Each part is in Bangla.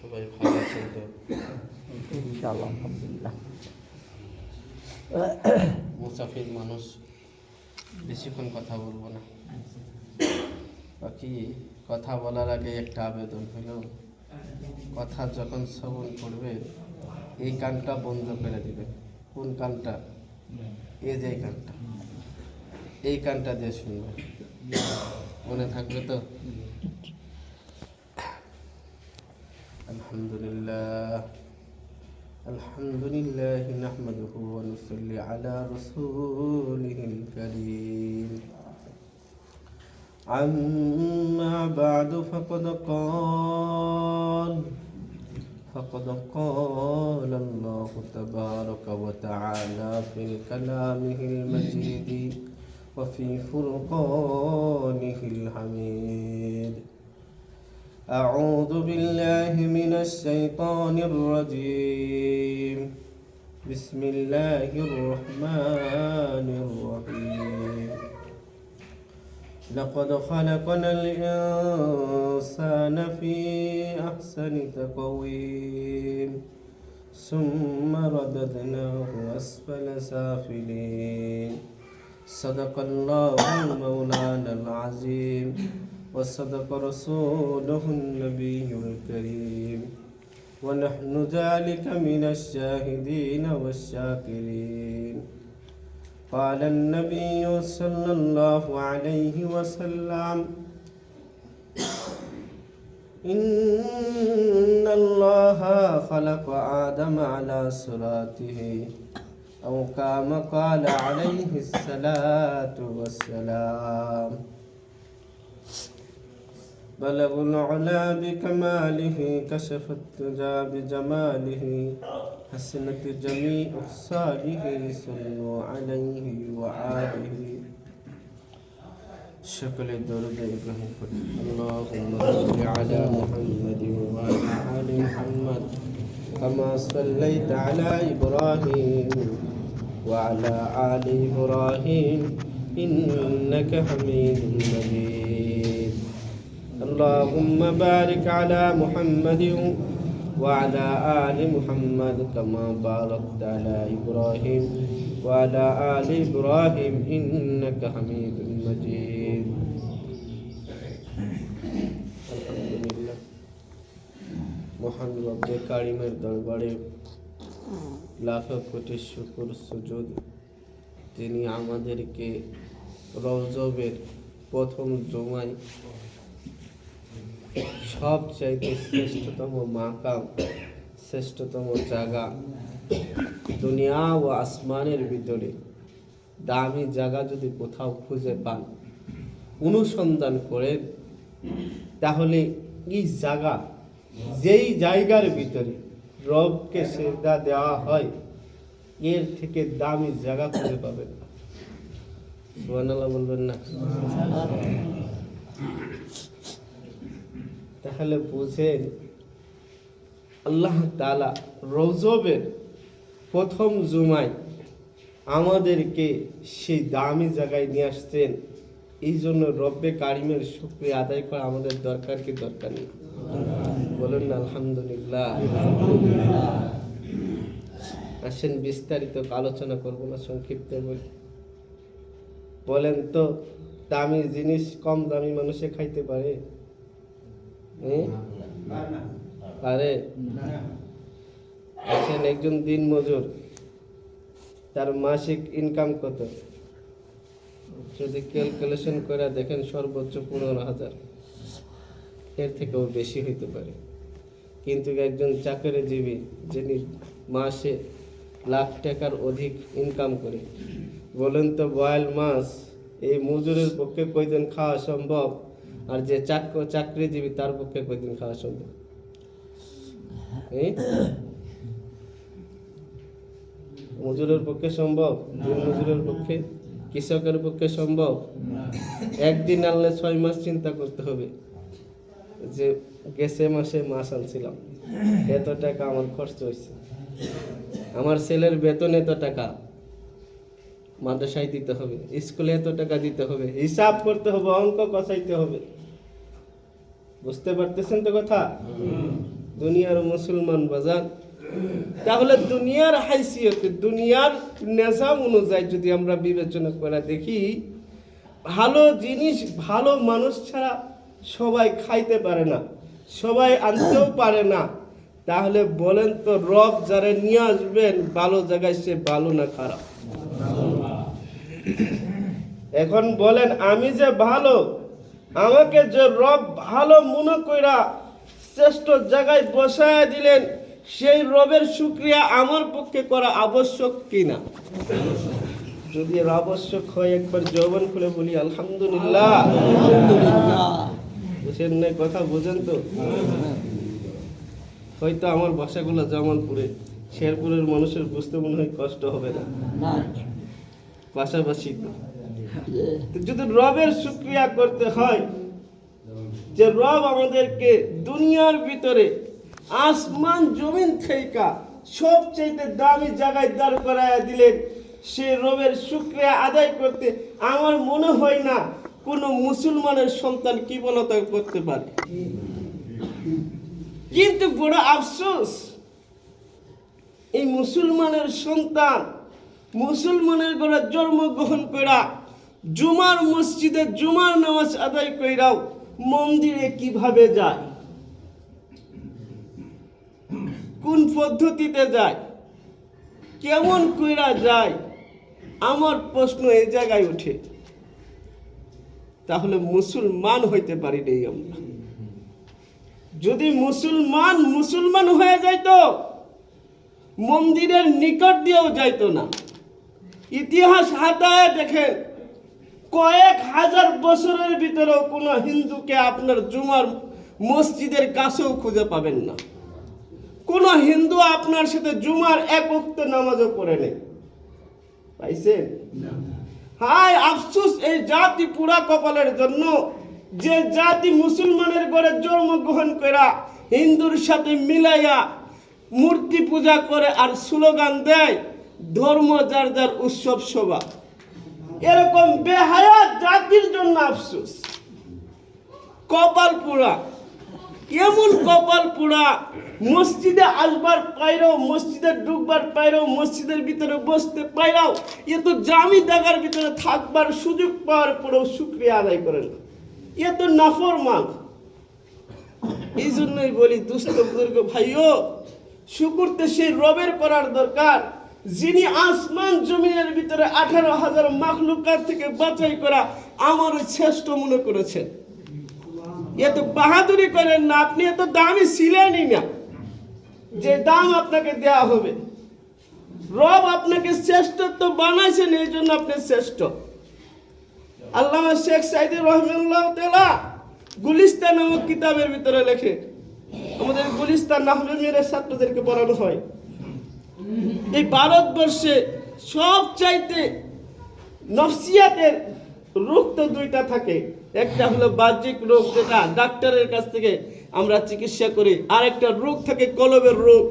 সবাই ভালো আছেন তো? ইনশাআল্লাহ, আলহামদুলিল্লাহ। মুসাফির মানুষ, বেশিক্ষণ কথা বলবো না। বাকি কথা বলার আগে একটা আবেদন হলো, কথা যখন শ্রবণ করবে এই কানটা বন্ধ করে দিবে। কোন কানটা? এই যে কানটা, এই কানটা দিয়ে শুনবে। মনে থাকবে তো? আলহামদুলিল্লাহ আলহামদুলিল্লাহ নাহমাদুহু ওয়া নুসাল্লি আলা রাসূলিহিল কারীম। أما بعد فقد قال الله تبارك وتعالى في كلامه المجيد وفي فرقانه الحميد. أعوذ بالله من الشيطان الرجيم. بسم الله الرحمن الرحيم. لقد خلقنا الإنسان في أحسن تقويم ثم رددناه أسفل سافلين. صدق الله مولانا العظيم وصدق رسوله النبي الكريم ونحن ذلك من الشاهدين والشاكرين. قال النبي صلى الله عليه وسلم: إن الله خلق آدم على صورته أو كما قال عليه الصلاة والسلام. بلغ العلا بكماله كشف الدجى بجماله حسنت جميع خصاله صلوا عليه وآله. সকলে দরুদ ইব্রাহিম পড়ি। اللهم صل على محمد وعلى آل محمد كما صليت على إبراهيم وعلى آل إبراهيم إنك حميد مجيد. اللهم بارك على محمد وعلى آل محمد كما باركت على إبراهيم وعلى آل إبراهيم إنك حميد مجيد. আলহামদুলিল্লাহ, মহান রব্বে কারিমের দরবারে লাখো কোটি শুকর সুজুদ, তিনি আমাদেরকে রজবের প্রথম জুমায় সবচাইতে শ্রেষ্ঠতম মাকাম, শ্রেষ্ঠতম জায়গা, দুনিয়া ও আসমানের ভিতরে দামি জায়গা যদি কোথাও খুঁজে পান, অনুসন্ধান করেন, তাহলে এই জায়গা, যেই জায়গার ভিতরে রবকে সিজদা দেওয়া হয়, এর থেকে দামি জায়গা খুঁজে পাবেন। সুবহানাল্লাহ বলবেন না? তাহলে বুঝেন, আল্লাহ তাআলা রজবের প্রথম জুমায় আমাদেরকে সেই দামি জায়গায় নিয়ে আসছেন। এই জন্য রব্বে কারিমের শুকরিয়া আদায় করা আমাদের দরকার কি দরকার নেই? বলুন না আলহামদুলিল্লাহ। আসেন বিস্তারিত আলোচনা করবো না, সংক্ষিপ্ত বলি। বলেন তো, দামি জিনিস কম দামি মানুষে খাইতে পারে? পারে? আছেন একজন দিন মজুর, তার মাসিক ইনকাম কত? যদি ক্যালকুলেশন করে দেখেন সর্বোচ্চ 15,000, এর থেকেও বেশি হইতে পারে। কিন্তু একজন চাকরিজীবী যিনি মাসে লাখ টাকার অধিক ইনকাম করে, বলেন তো বয়াল মাস এই মজুরের পক্ষে কয়দিন খাওয়া সম্ভব? আর যে চাকরিজীবী তার পক্ষে কয়দিন খাওয়া সম্ভব? মজুরের পক্ষে সম্ভব? দিন মজুরের পক্ষে, কৃষকের পক্ষে সম্ভব? একদিন আনলে 6 মাস চিন্তা করতে হবে যে গেছে মাসে মাছ আনছিলাম, এত টাকা আমার খরচ হয়েছে, আমার ছেলের বেতন এত টাকা, মাদ্রাসায় দিতে হবে, স্কুলে এত টাকা দিতে হবে, হিসাব করতে হবে, অঙ্ক কষাইতে হবে। বুঝতে পারতেছেন তো কথা? দুনিয়ার মুসলমান বাজার। তাহলে দুনিয়ার হাইসিয়তে দুনিয়ার নিজাম অনুযায়ী যদি আমরা বিবেচনা করে দেখি, ভালো জিনিস ভালো মানুষ ছাড়া সবাই খাইতে পারে না, সবাই আনতেও পারে না। তাহলে বলেন তো রব যারা নিয়ে আসবেন ভালো জায়গায়, সে ভালো না খারাপ? এখন বলেন, আমি যে ভালো, আমাকে যে রব ভালো মনে কইরা শ্রেষ্ঠ জায়গায় বসায় দিলেন, সেই রবের শুকরিয়া আমার পক্ষে করা আবশ্যক কিনা? যদি এর আবশ্যক হয় একবার জবান খুলে বলি আলহামদুলিল্লাহ। বুঝেন না কথা? বুঝেন তো? হয়তো আমার ভাষাগুলো জামালপুরে, শেরপুরের মানুষের বুঝতে মনে হয় কষ্ট হবে না, পাশাপাশি তো। যদি রবের শুকরিয়া করতে হয়, যে রব আমাদেরকে দুনিয়ার ভিতরে আসমান জমিন থেকে সবচেয়ে দামি জায়গায় দাঁড় করাইয়া দিলেন, সে রবের শুকরিয়া আদায় করতে আমার মনে হয় না কোনো মুসলমানের সন্তান কৃপণতা করতে পারে। কিন্তু বড় আফসোস, এই মুসলমানের সন্তান মুসলমানের ঘরে জন্মগ্রহণ করা, জুমার মসজিদে জুমার নামাজ আদায় কইরাও মন্দিরে কিভাবে যায়, কোন পদ্ধতিতে যায়, কেমন কইরা যায়, আমার প্রশ্ন এই জায়গায় ওঠে। তাহলে মুসলমান হইতে পারি নাই আমরা। যদি মুসলমান হয়ে যাইতো, মন্দিরের নিকট দিয়েও যাইতো না। ইতিহাস হাতায় দেখেন, কয়েক হাজার বছরের ভিতরেও কোনো হিন্দুকে আপনার জুমার মসজিদের কাছেও খুঁজে পাবেন না। কোন হিন্দু আপনার সাথে জুমার এক ওয়াক্ত নামাজও পড়ে নেই, পাইছেন? হায় আফসোস এই জাতি পুরা কপালের জন্য, যে জাতি মুসলমানের ঘরে জন্মগ্রহণ করা হিন্দুর সাথে মিলাইয়া মূর্তি পূজা করে আর স্লোগান দেয় ধর্ম যার যার উৎসব সভা। এরকম বেহায়া জাতির জন্য আফসোস। কপাল পুরা, এমন কপাল পুরা, মসজিদে আসবার পাইরাও, মসজিদে ঢুকবার পাইরাও, মসজিদের ভিতরে বসতে পাইরাও, এ তো জামি জায়গার ভিতরে থাকবার সুযোগ পাওয়ার পরেও শুকরিয়া আদায় করেন, এ তো নাফরমান। এই জন্যই বলি দুস্থ বুজুর্গ ভাইও, শুকর তো সেই রবের করার দরকার, যিনি আসমান জমিনের ভিতরে 18,000 মাখলুকাত থেকে বাছাই করা আমার শ্রেষ্ঠ মনে করেছেন। এত বাহাদুরি করেন না, আপনি এত দামি ছিলেনই না যে দাম আপনাকে দেয়া হবে। রব আপনাকে শ্রেষ্ঠত্ব বানাইছেন, এই জন্য আপনি শ্রেষ্ঠ। আল্লামা শেখ সাইদি রহমানুল্লাহ তাআলা গুলিস্তান নামক কিতাবের ভিতরে লেখে, আমাদের গুলিস্তান নাহমিয়ার ছাত্রদেরকে পড়ানো হয়, এই ভারতবর্ষে সবচাইতে নফসিয়াতের রোগ তো দুইটা থাকে। একটা হলো বাহ্যিক রোগ, যেটা ডাক্তারের কাছ থেকে আমরা চিকিৎসা করি, আর একটা রোগ থাকে কলবের রোগ,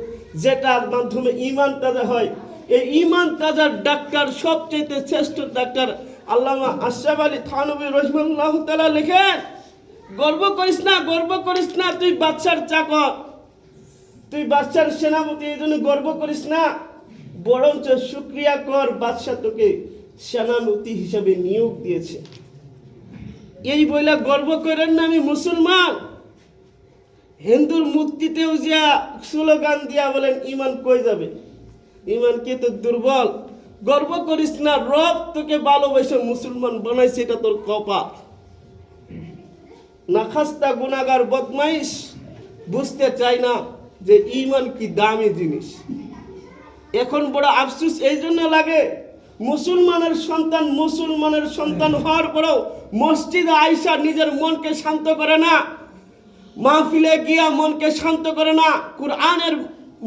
যেটার মাধ্যমে ঈমান তাজা হয়। এই ঈমান তাজার ডাক্তার, সবচেয়ে শ্রেষ্ঠ ডাক্তার আল্লামা আশরাফ আলী থানভী রাহিমাহুল্লাহ তাআলা লেখেন, গর্ব করিস না, গর্ব করিস না, তুই বাদশার চাকর, তুই বাদশার সেনাপতি, এই জন্য গর্ব করিস না, বরঞ্চ শুকরিয়া কর, বাদশা তোকে সেনাপতি হিসাবে নিয়োগ দিয়েছে। এই বইলা গর্ব করেন না আমি মুসলমান। হিন্দুর মূর্তিতেও যা স্লোগান দিয়া বলেন ঈমান কই যাবে, ঈমান কে তো দুর্বল। গর্ব করিস না, রব তোকে ভালোবেসে মুসলমান বানাইছে, এটা তোর কপাল। নাখাস্তা গুনাহগার বদমাইশ বুঝতে চাই না যে ঈমান কি দামি জিনিস। এখন বড় আফসোস এই জন্য লাগে, মুসলমানের সন্তান হওয়ার পরেও মসজিদে আইসা নিজের মনকে শান্ত করে না, মাহফিলে গিয়া মনকে শান্ত করে না, কুরআনের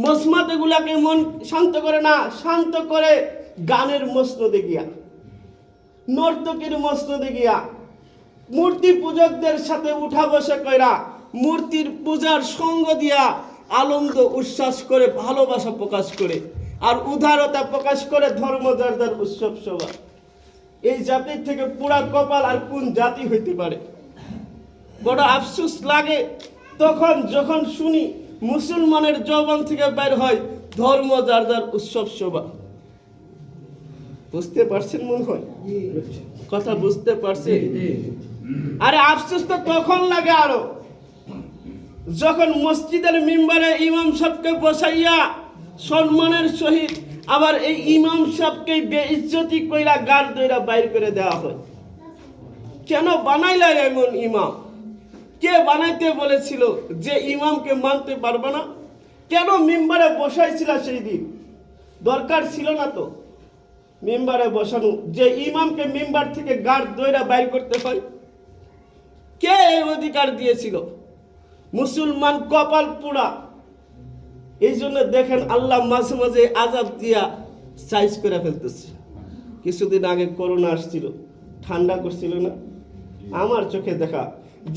মসমাতে গুলাকে মন শান্ত করে না, শান্ত করে গানের মসনদে গিয়া, নর্তকীর মসনদে গিয়া, মূর্তি পূজকদের সাথে উঠা বসে কইরা, মূর্তির পূজার সঙ্গ দিয়া আনন্দ উচ্ছ্বাস করে, ভালোবাসা প্রকাশ করে, আর উদারতা প্রকাশ করে ধর্মযার উৎসব সভা। এই জাতির থেকে পুরা কপাল আর কোন জাতি হইতে পারে? বড় আফসোস লাগে তখন যখন শুনি মুসলমানের জবান থেকে বের হয় ধর্ম যার যার উৎসব শোভা। বুঝতে পারছেন মনে হয়? কথা বুঝতে পারছেন? আরে আফসোস তো তখন লাগে আরো, যখন মসজিদের মিম্বারে ইমাম সাহেবকে বসাইয়া সম্মানের সহিত আবার এই ইমাম সাহেবকে বেইজ্জতি কইরা গার দইরা বাইর করে দেওয়া হয়। কেন বানাইলা এমন ইমাম? কে বানাইতে বলেছিল যে ইমামকে মানতে পারবে না? কেন মিম্বারে বসাইছিল সেই দিন? দরকার ছিল না তো মিম্বারে বসানো, যে ইমামকে মিম্বার থেকে গার দইরা বাইর করতে হয়। কে এই অধিকার দিয়েছিল? মুসলমান কপাল পোড়া। এই জন্য দেখেন আল্লাহ মাঝে মাঝে আযাব দিয়া সাইজ করে ফেলতেছে। কিছুদিন আগে করোনা আসছিল, ঠান্ডা করছিল না? আমার চোখে দেখা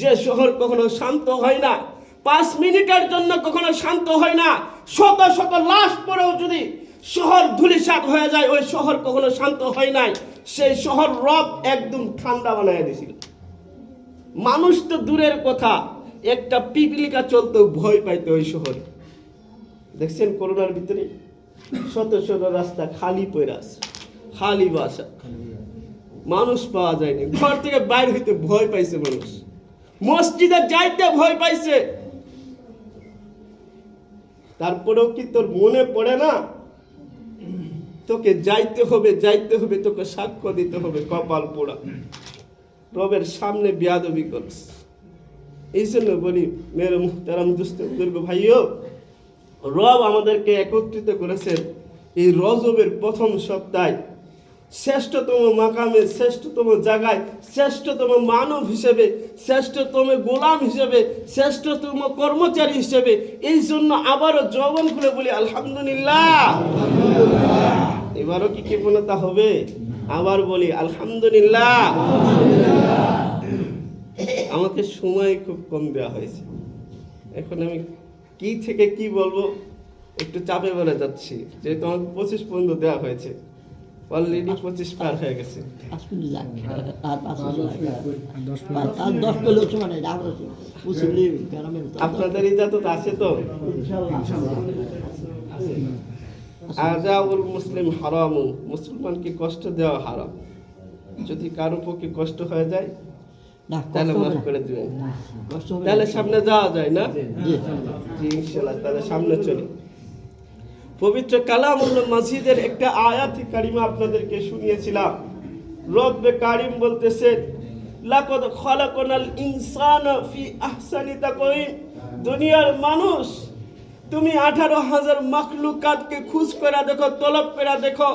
যে শহর কখনো শান্ত হয় না, 5 মিনিটের জন্য কখনো শান্ত হয় না, শত শত লাশ পড়েও যদি শহর ধূলিসাৎ হয়ে যায়, ওই শহর কখনো শান্ত হয় নাই। সেই শহর রব একদম ঠান্ডা বানায় দিয়েছিল। মানুষ তো দূরের কথা, একটা পিপিলিকা চলতেও ভয় পাইতো ওই শহরে। দেখছেন করোনার ভিতরে শত শত রাস্তা খালি পড়ে আছে, খালি বাসা, মানুষ পাওয়া যায়নি। ঘর থেকে বাইরে হইতে ভয় পাইছে মানুষ, মসজিদে যাইতে ভয় পাইছে। তারপরেও কি তোর মনে পড়ে না তোকে যাইতে হবে, যাইতে হবে, তোকে সাক্ষ্য দিতে হবে? কপাল পোড়া, রবের সামনে বেয়াদবি করস। এই জন্য বলি মেরে মুহতারাম দুস্থ বুজুর্গ ভাইও, রব আমাদেরকে একত্রিত করেছেন এই রজবের প্রথম সপ্তাহে শ্রেষ্ঠতম মাকামে, শ্রেষ্ঠতম জায়গায়, শ্রেষ্ঠতম মানব হিসেবে, শ্রেষ্ঠতম গোলাম হিসেবে, শ্রেষ্ঠতম কর্মচারী হিসেবে। এই জন্য আবারও জবান খুলে বলি আলহামদুলিল্লাহ। এবারও কি কৃপণতা হবে? আবার বলি আলহামদুলিল্লাহ। আমাকে সময় খুব কম দেওয়া হয়েছে, এখন আমি কি থেকে কি বলবো একটু চাপে বলে যাচ্ছি, যেহেতু আমাকে 25 পর্যন্ত দেওয়া হয়েছে, অলরেডি 25 পার হয়ে গেছে। আপনাদের ইজাজত আছে তো? আযাউল মুসলিম হারামু, মুসলমানকে কষ্ট দেওয়া হারাম। যদি কারো পক্ষে কষ্ট হয়ে যায় তাহলে মাফ করে দিবেন, তাহলে সামনে যাওয়া যায় না? জি ইনশাআল্লাহ, তাহলে সামনে চলি। পবিত্র কালামুল্লাহ মাজিদের একটা আয়াত কারিমা আপনাদেরকে শুনিয়েছিলাম। রব্বে কারিম বলতেছেন লাকাদ খালাকনাল ইনসানা ফি আহসানি তাকওয়িম। দুনিয়ার মানুষ, তুমি 18,000 মাখলুকাতকে খুঁজ করে দেখো, তলব করে দেখো,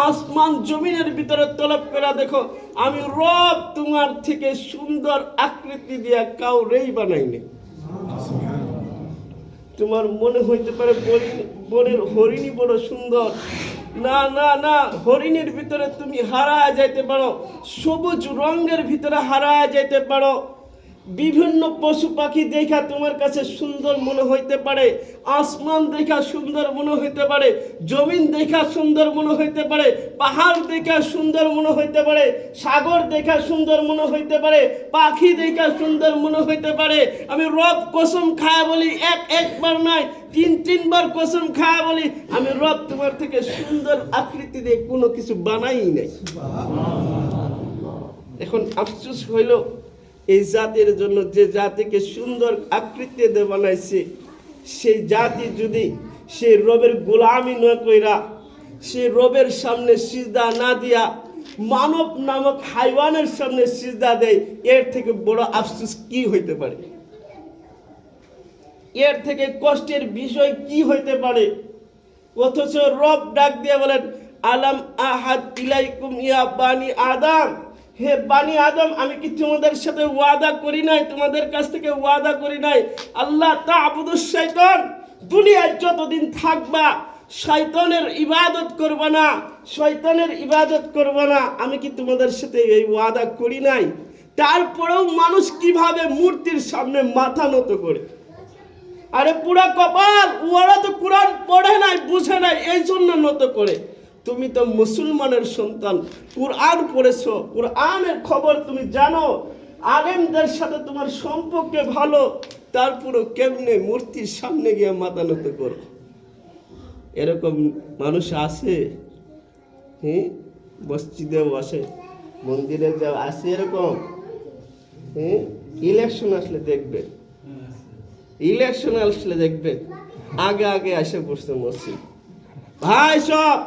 আসমান জমিনের ভিতরে তলব করে দেখো, আমি রব তোমার থেকে সুন্দর আকৃতি দিয়া কাউরেই বানাইনি। তোমার মনে হইতে পারে বনের হরিণী বড় সুন্দর, না না না, হরিণীর ভিতরে তুমি হারায় যাইতে পারো, সবুজ রঙের ভিতরে হারায় যাইতে পারো, বিভিন্ন পশু পাখি দেখা তোমার কাছে সুন্দর মনে হইতে পারে, আসমান দেখা সুন্দর মনে হইতে পারে, জমিন দেখা সুন্দর মনে হইতে পারে, পাহাড় দেখা সুন্দর মনে হইতে পারে, সাগর দেখা সুন্দর মনে হইতে পারে, পাখি দেখা সুন্দর মনে হইতে পারে। আমি রব কসম খায়া বলি, একবার নয় 3-3 কসম খায়া বলি, আমি রব তোমার থেকে সুন্দর আকৃতি দিয়ে কোনো কিছু বানাই নাই। এখন আফসোস হইল এই জাতির জন্য, যে জাতিকে সুন্দর আকৃতি দিয়ে বানাইছে, সেই জাতি যদি সেই রবের গোলামি না কইরা, সেই রবের সামনে সিজদা না দিয়া মানব নামক হাইওয়ানের সামনে সিজদা দেয়, এর থেকে বড় আফসোস কি হইতে পারে? এর থেকে কষ্টের বিষয় কি হইতে পারে? অথচ রব ডাক দিয়ে বলেন আলাম আহাদ ইলাইকুম ইয়া বানি আদম, হে বানি আদম, আমি কি তোমাদের সাথে ওয়াদা করি নাই, তোমাদের কাছ থেকে ওয়াদা করি নাই আল্লাহ তা'বুদুশ শাইতান, দুনিয়ায় যতদিন থাকবা শয়তানের ইবাদত করবে না, শয়তানের ইবাদত করবে না। আমি কি তোমাদের সাথে এই ওয়াদা করি নাই? তারপরেও মানুষ কিভাবে মূর্তির সামনে মাথা নত করে? আরে পুরা কপাল, ওরা তো কোরআন পড়ে নাই, বুঝে নাই, এই জন্য নত করে। তুমি তো মুসলমানের সন্তান, কোরআন পড়েছো, কোরআনের খবর তুমি জানো, আলেমদের সাথে তোমার সম্পর্কে ভালো, তারপরও কেমনে মূর্তির সামনে গিয়ে মাথা নত করো? এরকম মানুষ আছে? হ্যাঁ, মসজিদেও আসে, মন্দিরে যাও, আসে এরকম? হ্যাঁ, ইলেকশন আসলে দেখবেন, ইলেকশন আসলে দেখবেন আগে আগে এসে পড়ছে মসজিদ। ভাই সব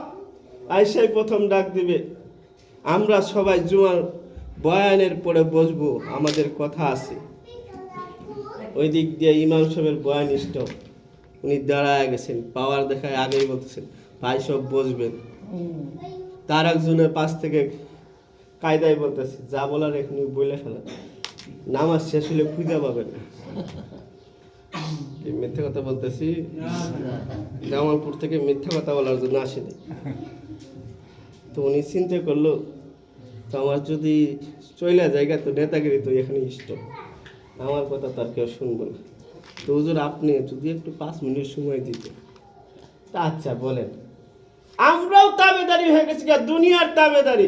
আইসাই প্রথম ডাক দিবে, আমরা সবাই জুমার বয়ানের পরে বসবো, আমাদের কথা আছে। ওই দিক দিয়ে ইমাম সাহেবের বয়ান স্টপ, উনি দাঁড়ায় গেছেন, পাওয়ার দেখায় আগেই বলতেছেন ভাই সব বসবেন। তার একজনের পাশ থেকে কায়দায় বলতেছে যা বলার এখনই বলে ফেলা, নামাজ শেষ হলে খুঁজে পাবেন না। মিথ্যা কথা বলতেছি, জামালপুর থেকে মিথ্যা কথা বলার জন্য আসেনি। তো উনি চিন্তা করলো তো আমার যদি চইলা জায়গা তো নেতাগিরি তো এখানে স্টপ, আমার কথা তার কেউ শুনবো না। তো হুজুর আপনি যদি একটু 5 মিনিট সময় দিতেন। তা আচ্ছা বলেন। আমরাও তাবেদারি হয়ে গেছি, দুনিয়ার তাবেদারি,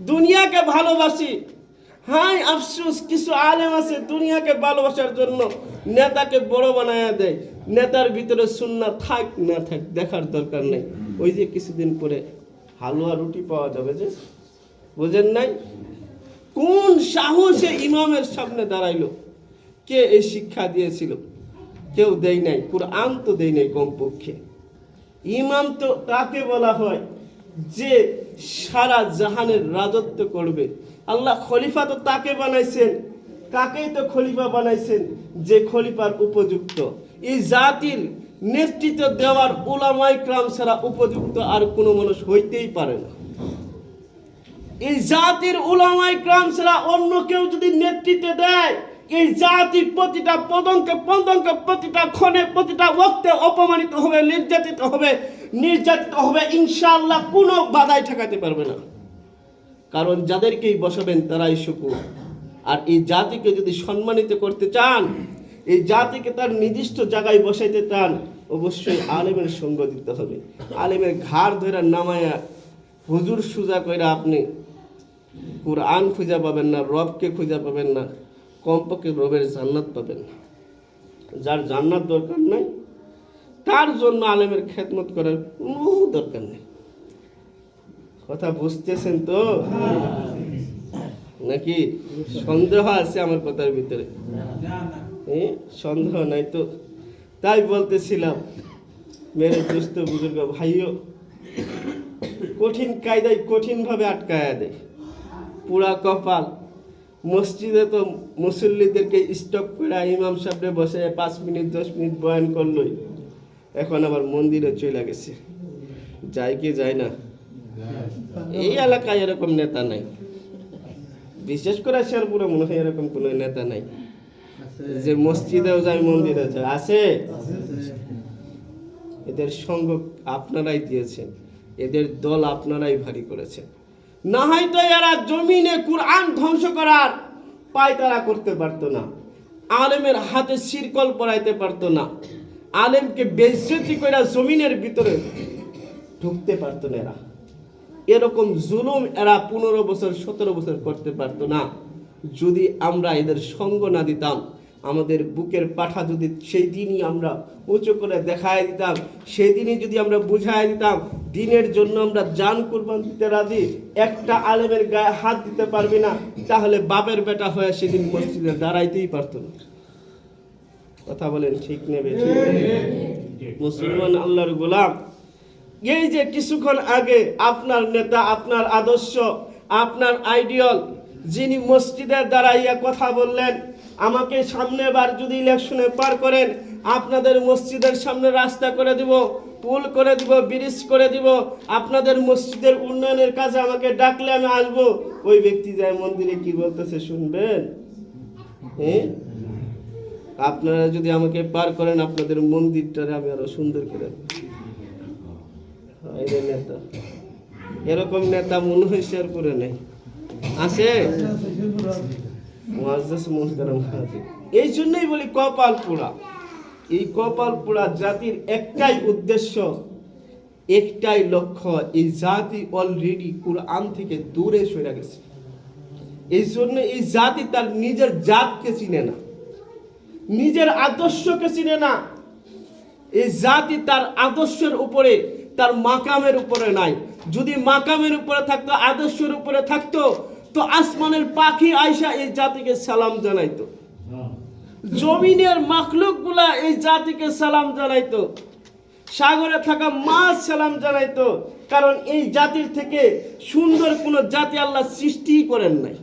দুনিয়াকে ভালোবাসি। হ্যাঁ, আফসোস কিছু আলেম আছে দুনিয়াকে ভালোবাসার জন্য নেতাকে বড় বানায়া দেয়। নেতার ভিতরে সুন্নাত থাক না থাক দেখার দরকার নেই। ওই যে কিছুদিন পরে হালুয়া রুটি পাওয়া যাবে, যে বুঝেন নাই? কোন সাহসে ইমামের সামনে দাঁড়াইলো? কে এই শিক্ষা দিয়েছিল? কেউ দেয় নাই, কুরআন তো দেয় নাই কমপক্ষে। ইমাম তো তাকে বলা হয় যে সারা জাহানের রাজত্ব করবে। আল্লাহ খলিফা তো তাকে বানাইছেন, তাকেই তো খলিফা বানাইছেন যে খলিফার উপযুক্ত। এই জাতির নেতৃত্ব দেওয়ার উলামায়ে কিরাম ছাড়া উপযুক্ত আর কোনো মানুষ হইতেই পারে না। এই জাতির উলামায়ে কিরাম ছাড়া অন্য কেউ যদি নেতৃত্ব দেয়, এই জাতি প্রতিটা পদঙ্কে পদঙ্কে, প্রতিটা ক্ষণে, প্রতিটা ওয়াক্তে অপমানিত হবে, নির্যাতিত হবে, ইনশাআল্লাহ কোনো বাধাই ঠেকাতে পারবে না। কারণ যাদেরকেই বসাবেন তারাই শুকুর। আর এই জাতিকে যদি সম্মানিত করতে চান, এই জাতিকে তার নির্দিষ্ট জায়গায় বসাইতে চান, অবশ্যই আলেমের সঙ্গ দিতে হবে। আলেমের ঘাড় ধরে নামায়া হুজুর সুজা কইরা আপনি কুরআন খুঁজে পাবেন না, রবকে খুঁজে পাবেন না, কমপক্ষে রবের জান্নাত পাবেন না। যার জান্নাত দরকার নাই তার জন্য আলেমের খেদমত করার কোনো দরকার নেই। কথা বুঝতেছেন তো নাকি সন্দেহ আছে আমার কথার ভিতরে? সন্দেহ নাই তো? তাই বলতেছিলাম মেরে দোস্ত বুজুর্গ ভাইও কঠিন কায়দায় কঠিনভাবে আটকায়া দেয়, পুরা কপাল। মসজিদে তো মুসল্লিদেরকে স্টপ করে ইমাম সাহেবরে বসে 5 মিনিট 10 মিনিট বয়ান করলই, এখন আবার মন্দিরে চলে গেছে। যায় কি যায় না? এই এলাকায় এরকম নেতা নাই, বিশেষ করে শেরপুরে মনে হয় এরকম কোনো নেতা নাই যে মসজিদেও যায় মন্দিরে যায়। আছে? এদের সঙ্গ আপনারাই দিয়েছেন, এদের দল আপনারাই ভারী করেছেন। না হয়তো এরা জমিনে কুরআন ধ্বংস করার পায়তারা করতে পারতো না, আলেমের হাতে শিরকল পরাইতে পারতো না, আলেমকে বেইজ্জতি করে জমিনের ভিতরে ঢুকতে পারতো না। এরা এরকম জুলুম এরা 15 বছর 17 বছর করতে পারতো না যদি আমরা এদের সঙ্গ না দিতাম। আমাদের বুকের পাঠা যদি সেই দিনই আমরা উঁচু করে দেখায় দিতাম, সেই দিনই যদি আমরা বুঝাই দিতাম দিনের জন্য আমরা জান কুরবান দিতে রাজি, একটা আলেমের গায়ে হাত দিতে পারবি না, তাহলে বাপের বেটা হয়ে সেদিন মসজিদে দাঁড়াইতেই পারতো না। কথা বলেন ঠিক নেবে? মুসলমান আল্লাহর গোলাম, এই যে কিছুক্ষণ আগে আপনার নেতা, আপনার আদর্শ, আপনার আইডিয়াল যিনি মসজিদের দাঁড়াইয়া কথা বললেন, আমাকে সামনেবার যদি ইলেকশনে পার করেন আপনাদের মসজিদের সামনে রাস্তা করে দিব, পুল করে দিব, ব্রিজ করে দিব, আপনাদের মসজিদের উন্নয়নের কাজে আমাকে ডাকলে আমি আসবো। ওই ব্যক্তি যায় মন্দিরে কি বলতেছে শুনবেন? হ্যাঁ, আপনারা যদি আমাকে পার করেন আপনাদের মন্দিরটারে আমি আরো সুন্দর করে নেতা। এরকম নেতা মনে হয় শেরপুরে নেই, আছে? এই জন্যই বলি কপাল পোড়া। এই কপাল পোড়া জাতির একটাই উদ্দেশ্য, একটাই লক্ষ্য, এই জাতি অলরেডি কুরআন থেকে দূরে সরে গেছে। এই জন্য এই জাতি তার নিজের জাতকে চিনে না, নিজের আদর্শকে চিনে না। এই জাতি তার আদর্শের উপরে, তার মাকামের উপরে নাই। যদি মাকামের উপরে থাকতো, আদর্শের উপরে থাকতো, তো আসমানের পাখি আয়সা এই জাতিকে সালাম জানাইতো, জমিনের মাখলুকগুলা এই জাতিকে সালাম জানাইতো, সাগরে থাকা মাছ সালাম জানাইতো। কারণ এই জাতির থেকে সুন্দর কোনো জাতি আল্লাহ সৃষ্টি করেন নাই।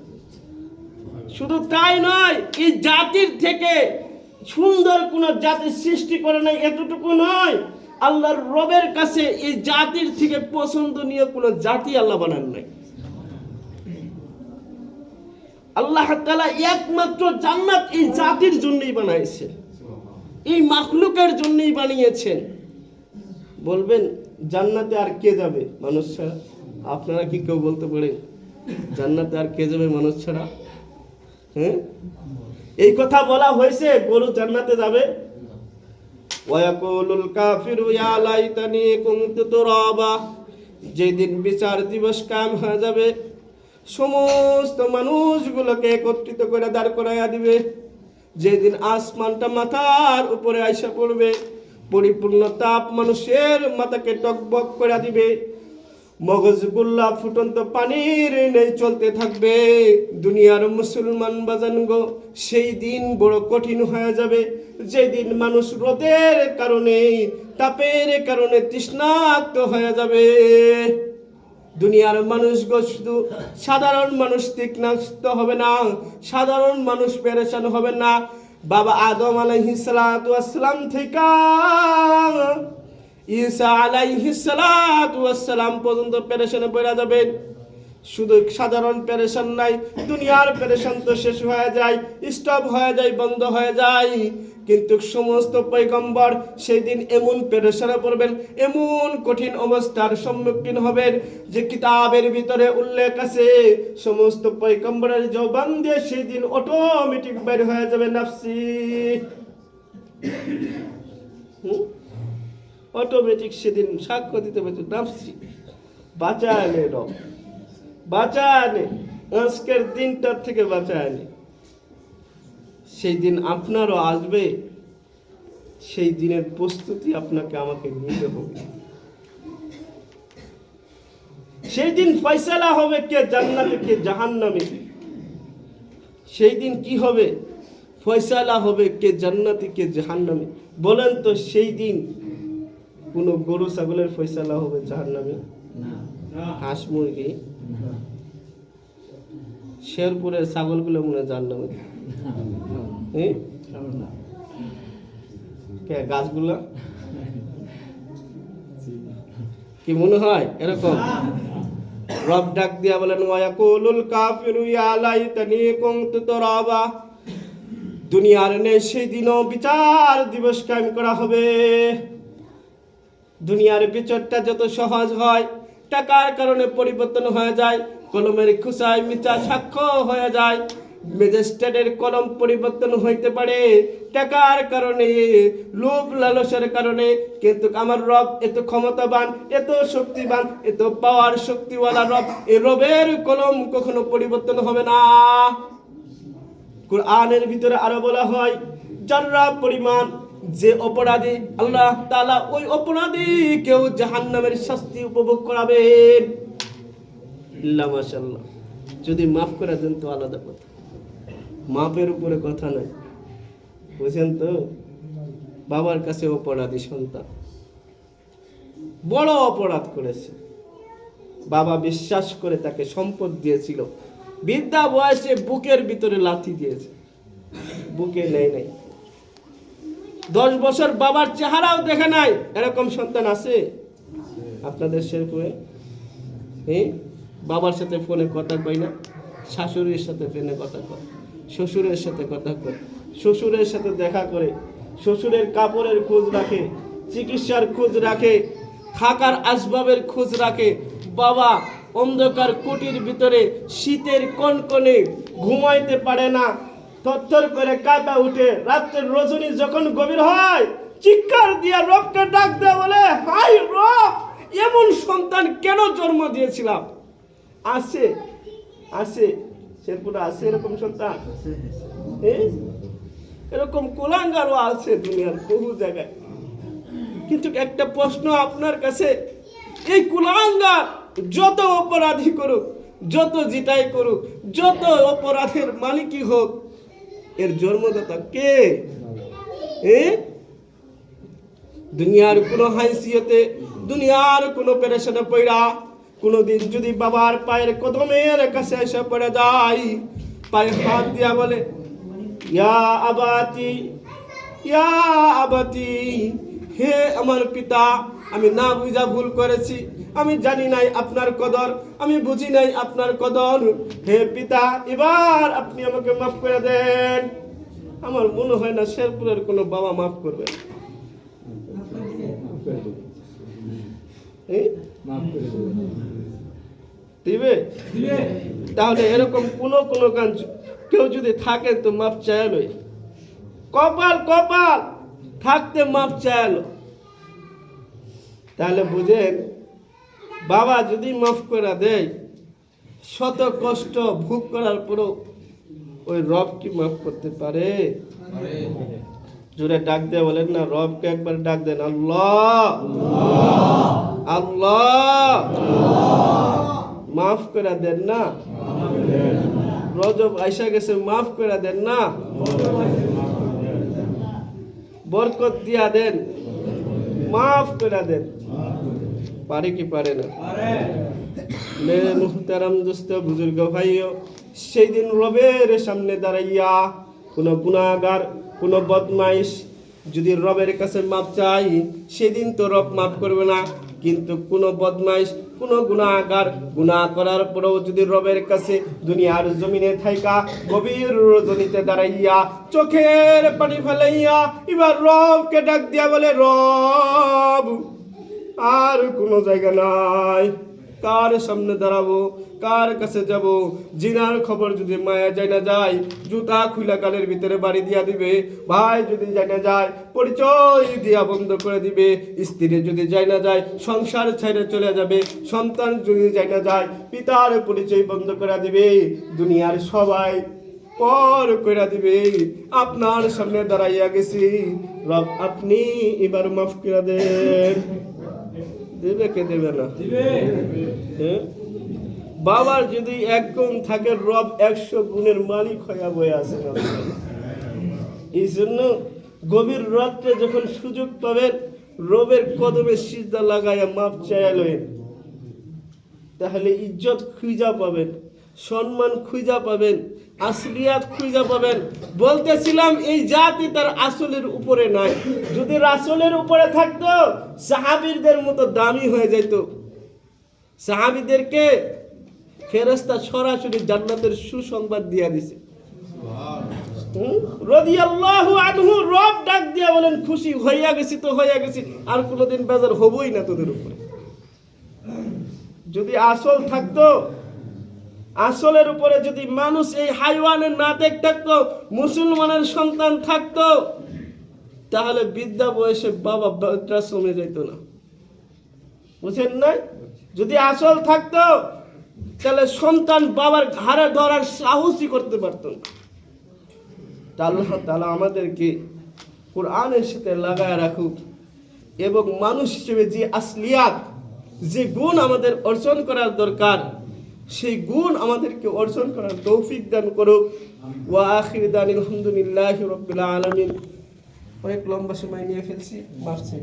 শুধু তাই নয়, এই জাতির থেকে সুন্দর কোনো জাতি সৃষ্টি করে নাই, এতটুকু নয়, আল্লাহর রবের কাছে এই জাতির থেকে পছন্দনীয় কোনো জাতি আল্লাহ বানান নাই। আল্লাহ তাআলা একমাত্র জান্নাত এই জাতির জন্যই বানাইছে, এই মাখলুকের জন্যই বানিয়েছেন। বলবেন জান্নাতে আর কে যাবে মানুষ ছাড়া? আপনারা কি কেউ বলতে পারেন জান্নাতে আর কে যাবে মানুষ ছাড়া? হ্যাঁ, এই কথা বলা হয়েছে, গরু জান্নাতে যাবে। ওয়ায়াকুলুল কাফিরু ইয়া লাইতানি কুনতু তুরাবা। যেদিন বিচার দিবস কায়েম হয়ে যাবে, সমস্ত মানুষগুলোকে একত্রিত করে দাঁড় করাইয়া দিবে। যেদিন আসমানটা মাথার উপরে আইসা পড়বে, পরিপূর্ণ তাপ মানুষের মাথাকে টকবক করে দিবে, মগজগুল্লা ফুটন্ত পানির নেই চলতে থাকবে। দুনিয়ার মুসলমান বাজান গো, সেই দিন বড় কঠিন হয়ে যাবে, যেদিন মানুষ রোদের কারণে, তাপের কারণে তৃষ্ণার্ত হয়ে যাবে। দুনিয়ার মানুষ গো, শুধু সাধারণ মানুষ তৃষ্ণার্ত হবে না, সাধারণ মানুষ পেরেশান হবে না। বাবা আদম আলাইহিস সালাতু ওয়াস সালাম থেকে ঈসা আলাইহিস সালাতু ওয়াস সালাম পর্যন্ত পেরেশানে পড়ে যাবেন। শুধু সাধারণ পেরেশান নাই, দুনিয়ার পেরেশান তো শেষ হয়ে যায়, স্টপ হয়ে যায়, বন্ধ হয়ে যায়। কিন্তু সমস্ত পয়গম্বর সেই দিন এমন পেরেশানে পড়বেন, এমন কঠিন অবস্থার সম্মুখীন হবেন যে কিতাবের ভিতরে উল্লেখ আছে, সমস্ত পয়গম্বরের জবান দিয়ে সেই দিন অটোমেটিক বের হয়ে যাবে নাফসি। অটোমেটিক সেদিন সাক্ষ্য দিতে পারছে নাফসি। বাঁচায় নে রব, বাঁচায় নে, আজকের দিনটার থেকে বাঁচায় নে। সেই দিন আপনারও আসবে, সেই দিনের প্রস্তুতি আপনাকে আমাকে নিতে হবে। সেই দিন ফয়সালা হবে কে জান্নাতে কে জাহান্নামে। সেই দিন কি হবে? ফয়সালা হবে কে জান্নাতে কে জাহান্নামে। বলেন তো সেই দিন কোন গরু ছাগলের ফয়সালা হবে জাহান্নামে? হাঁস মুরগি, শেরপুরের ছাগলগুলো মনে হয় জাহান্নামে। গাছগুলা কি মনে হয় এরকম? রব ডাক দিয়া বলেন ওয়ায়াকুলুল কাফিরু ইয়া লাইতানি কুনতু তুরাবা। দুনিয়ার নেই সেই দিনও বিচার দিবস কায়েম করা হবে। দুনিয়ার বিচারটা যত সহজ হয়, টাকার কারণে পরিবর্তন হয়ে যায়, কলমের খুসায় মিথ্যা সাক্ষ্য হয়ে যায়। ম্যাজিস্ট্রেটের কলম পরিবর্তন হইতে পারে টাকার কারণে, লোভ লালসার কারণে, কিন্তু আমার রব এত ক্ষমতাবান, এত শক্তিবান, এত পাওয়ার শক্তিওয়ালা রব, এই রবের কলম কখনো পরিবর্তন হবে না। কুরআনের ভিতরে আরো বলা হয়, যারা পরিমাণ যে অপরাধী, আল্লাহ তাআলা ওই অপরাধী কেউ জাহান্নামের শাস্তি উপভোগ করাবেন। ইল্লা মাশাআল্লাহ, যদি মাফ করে দেন তো আলাদা কথা, মাপের উপরে কথা নাই। বুঝেন তো? বাবার কাছে অপরাধী সন্তান, বড় অপরাধ করেছে, বাবা বিশ্বাস করে তাকে সম্পদ দিয়েছিল, বৃদ্ধা বয়সে বুকের ভিতরে লাথি দিয়েছে, বুকে নেই নাই, 10 বছর বাবার চেহারাও দেখে নাই। এরকম সন্তান আছে আপনাদের শেরপুরে? বাবার সাথে ফোনে কথা কয় না, শাশুড়ির সাথে ফোনে কথা কয়, শ্বশুরের সাথে কথা কয়, শ্বশুরের সাথে দেখা করে, শ্বশুরের কাপড়ের খোঁজ রাখে, চিকিৎসার খোঁজ রাখে, থাকার আসবাবের খোঁজ রাখে। বাবা অন্ধকার কুটির ভিতরে শীতের কনকনে ঘুমাইতে পারে না, থরথর করে কাঁপা উঠে, রাতের রজনী যখন গভীর হয় চিৎকার দিয়া রবকে ডাক দেয়, বলে হাই রব, এমন সন্তান কেন জন্ম দিয়েছিলাম? আছে আছে শেরপুরে আছে এরকম সন্তান? এরকম কুলাঙ্গারও আছে দুনিয়ার বহু জায়গায়। কিন্তু একটা প্রশ্ন আপনার কাছে, এই কুলাঙ্গার যত অপরাধী করুক, যত জিতাই করুক, যত অপরাধের মালিকই হোক, এর জন্মদাতা কে? দুনিয়ার কোনো হাইসিয়তে, দুনিয়ার কোনো পেরেশানে পড়া কোনোদিন যদি বাবার পায়ের কদমের কাছে এসে পড়ে যায়, পায়ে হাত দিয়া বলে, ইয়া আবাতি, ইয়া আবাতি, হে আমার পিতা, আমি না বুঝা ভুল করেছি, আমি জানি নাই আপনার কদর, আমি বুঝি নাই আপনার কদর, হে পিতা এবার আপনি আমাকে মাফ করে দেন। আমার মনে হয় না শেরপুরের কোনো বাবা মাফ করবে। দিবে? তাহলে এরকম কোনো গান কেউ যদি থাকে তো মাফ চাইলো, কপাল কপাল থাকতে মাফ চাইলো। তাহলে বুঝেন, বাবা যদি মাফ করে দেয়, শত কষ্ট ভোগ করার পরও ওই রব কি মাফ করতে পারে? জোরে ডাক দিয়ে বলেন না, রবকে একবার ডাক দেন, আল্লাহ আল্লাহ, মাফ করে দেন না। রজব আইসা গেছে, মাফ করে দেন না। বরকত দিয়া দেন, মাফ করে দেন। পারে কি পারে না? মেরে মুহতারাম দোস্ত বুজুর্গ ভাইও, সেই দিন রবের সামনে দাঁড়াইয়া কোন গুনাহগার, কোন বদমাইশ যদি রবের কাছে মাপ চাই, সেদিন তো রব মাফ করবে না। কিন্তু কোন বদমাইশ, কোন গুনাহগার গুনাহ করার পরেও যদি রবের কাছে দুনিয়ার জমিনে থাইকা গভীর রজনীতে দাঁড়াইয়া চোখের পানি ফেলাইয়া এবার রবকে ডাক দিয়া বলে, রব আর কোনো জায়গা নাই, কার সামনে দাঁড়াবো, কার কাছে যাব? জিনার খবর যদি মায়া যায় না যায়, জুতা খুলা গালের ভিতরে বাড়ি দিয়া দিবে। ভাই যদি যায় না যায়, পরিচয় দিয়া বন্ধ করে দিবে। স্ত্রী যদি যায় না যায়, সংসার ছেড়ে চলে যাবে। সন্তান যদি যায় না যায়, পিতার পরিচয় বন্ধ করে দিবে। দুনিয়ার সবাই পর করে দিবে। আপনার সামনে দাঁড়াইয়া গেছি, রব আপনি এবার মাফ করে দেন। দেবে কে দেবে না? বাবার যদি 1 গুণ থাকে, রব 100 গুণের মালিক হইয়া বয়ে আছে। এই জন্য গভীর রাত্রে যখন সুযোগ পাবেন, রবের কদমে সিজদা লাগাইয়া মাপ চাইলেন, তাহলে ইজ্জত খুঁজা পাবেন, সম্মান খুঁজা পাবেন, আসলিয়াত খুঁজা পাবেন। বলতেছিলাম এই জাতি তার আসলের উপরে নাই। যদি রাসূলের উপরে থাকতো, সাহাবীদের মতো দামি হয়ে যেত। সাহাবীদেরকে ফেরেশতা সরাসরি জান্নাতের সুসংবাদ দিয়া দিছে। রাদিয়াল্লাহু আনহু, রব ডাক দিয়া বলেন, খুশি হইয়া গেছি তো হইয়া গেছি, আর কোনোদিন বেজার হবই না তোদের উপরে। যদি আসল থাকতো, আসলের উপরে যদি মানুষ এই হাইওয়ানের নাতেক থাকতো, মুসলমানের সন্তান থাকতো, তাহলে বৃদ্ধা বয়সে বাবা বৃদ্ধাশ্রমে যেত না। বুঝেন নাই? যদি আসল থাকতো, তাহলে সন্তান বাবার ঘাড়ে ধরার সাহসই করতে পারত না। আল্লাহ তাআলা আমাদেরকে কোরআনের সাথে লাগায় রাখুক, এবং মানুষ হিসেবে যে আসলিয়াত, যে গুণ আমাদের অর্জন করার দরকার, সেই গুণ আমাদেরকে অর্জন করার তৌফিক দান করুক। ওয়া আখিরু দানিল আলহামদুলিল্লাহি রাব্বিল আলামিন। অনেক লম্বা সময় নিয়ে ফেলছি, মারছে।